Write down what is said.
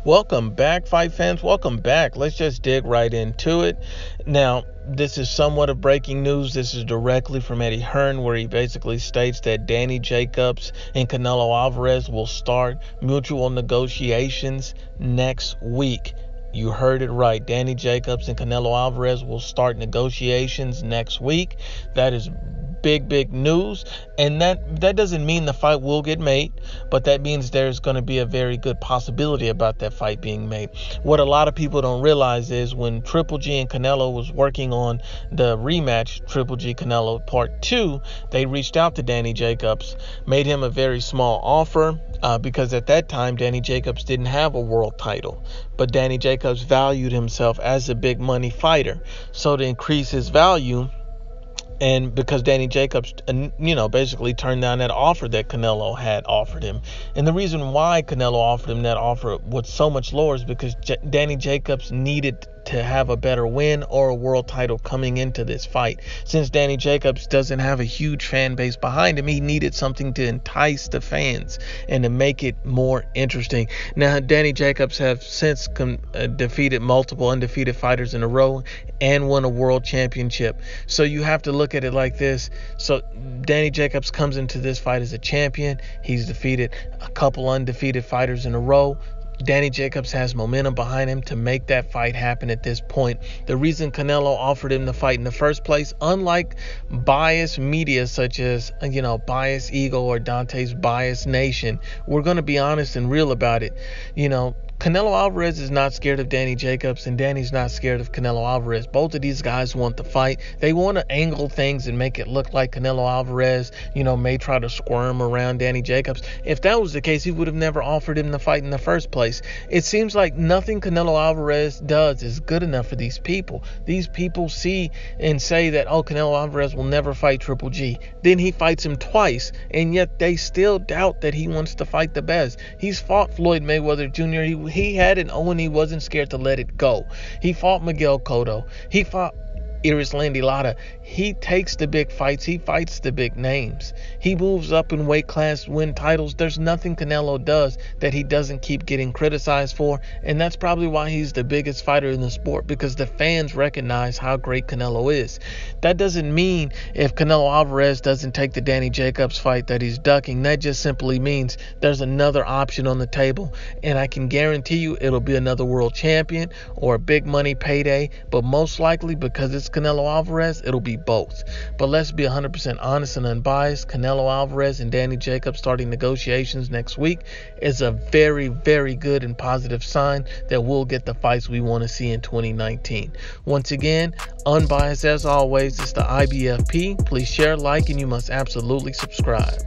Welcome back, fight fans. Welcome back. Let's just dig right into it. Now, this is somewhat of breaking news. This is directly from Eddie Hearn, where he basically states that Danny Jacobs and Canelo Alvarez will start mutual negotiations next week. You heard it right. Danny Jacobs and Canelo Alvarez will start negotiations next week. That is big news, and that doesn't mean the fight will get made, but that means there's going to be a very good possibility about that fight being made. What a lot of people don't realize is when Triple G and Canelo was working on the rematch, Triple G Canelo Part 2, they reached out to Danny Jacobs, made him a very small offer, because at that time Danny Jacobs didn't have a world title, but Danny Jacobs valued himself as a big money fighter. So to increase his value, and because Danny Jacobs, basically turned down that offer that Canelo had offered him. And the reason why Canelo offered him that offer was so much lower is because Danny Jacobs needed to have a better win or a world title coming into this fight. Since Danny Jacobs doesn't have a huge fan base behind him, he needed something to entice the fans and to make it more interesting. Now, Danny Jacobs have since defeated multiple undefeated fighters in a row and won a world championship. So you have to look at it like this. So Danny Jacobs comes into this fight as a champion. He's defeated a couple undefeated fighters in a row. Danny Jacobs has momentum behind him to make that fight happen at this point. The reason Canelo offered him the fight in the first place, unlike biased media such as, Biased Eagle or Dante's Biased Nation, we're going to be honest and real about it. Canelo Alvarez is not scared of Danny Jacobs, and Danny's not scared of Canelo Alvarez. Both of these guys want the fight. They want to angle things and make it look like Canelo Alvarez, may try to squirm around Danny Jacobs. If that was the case, he would have never offered him the fight in the first place. It seems like nothing Canelo Alvarez does is good enough for these people. These people see and say that, Canelo Alvarez will never fight Triple G. Then he fights him twice, and yet they still doubt that he wants to fight the best. He's fought Floyd Mayweather Jr. He had an own. He wasn't scared to let it go. He fought Miguel Cotto. He fought Iris Lara. He takes the big fights. He fights the big names. He moves up in weight class, win titles. There's nothing Canelo does that he doesn't keep getting criticized for, and that's probably why he's the biggest fighter in the sport, because the fans recognize how great Canelo is. That doesn't mean if Canelo Alvarez doesn't take the Danny Jacobs fight that he's ducking. That just simply means there's another option on the table, and I can guarantee you it'll be another world champion or a big money payday, but most likely, because it's Canelo Alvarez, it'll be both. But let's be 100% honest and unbiased. Canelo Alvarez and Danny Jacobs starting negotiations next week is a very good and positive sign that we'll get the fights we want to see in 2019. Once again, unbiased as always, it's the IBFP. Please share, like, and you must absolutely subscribe.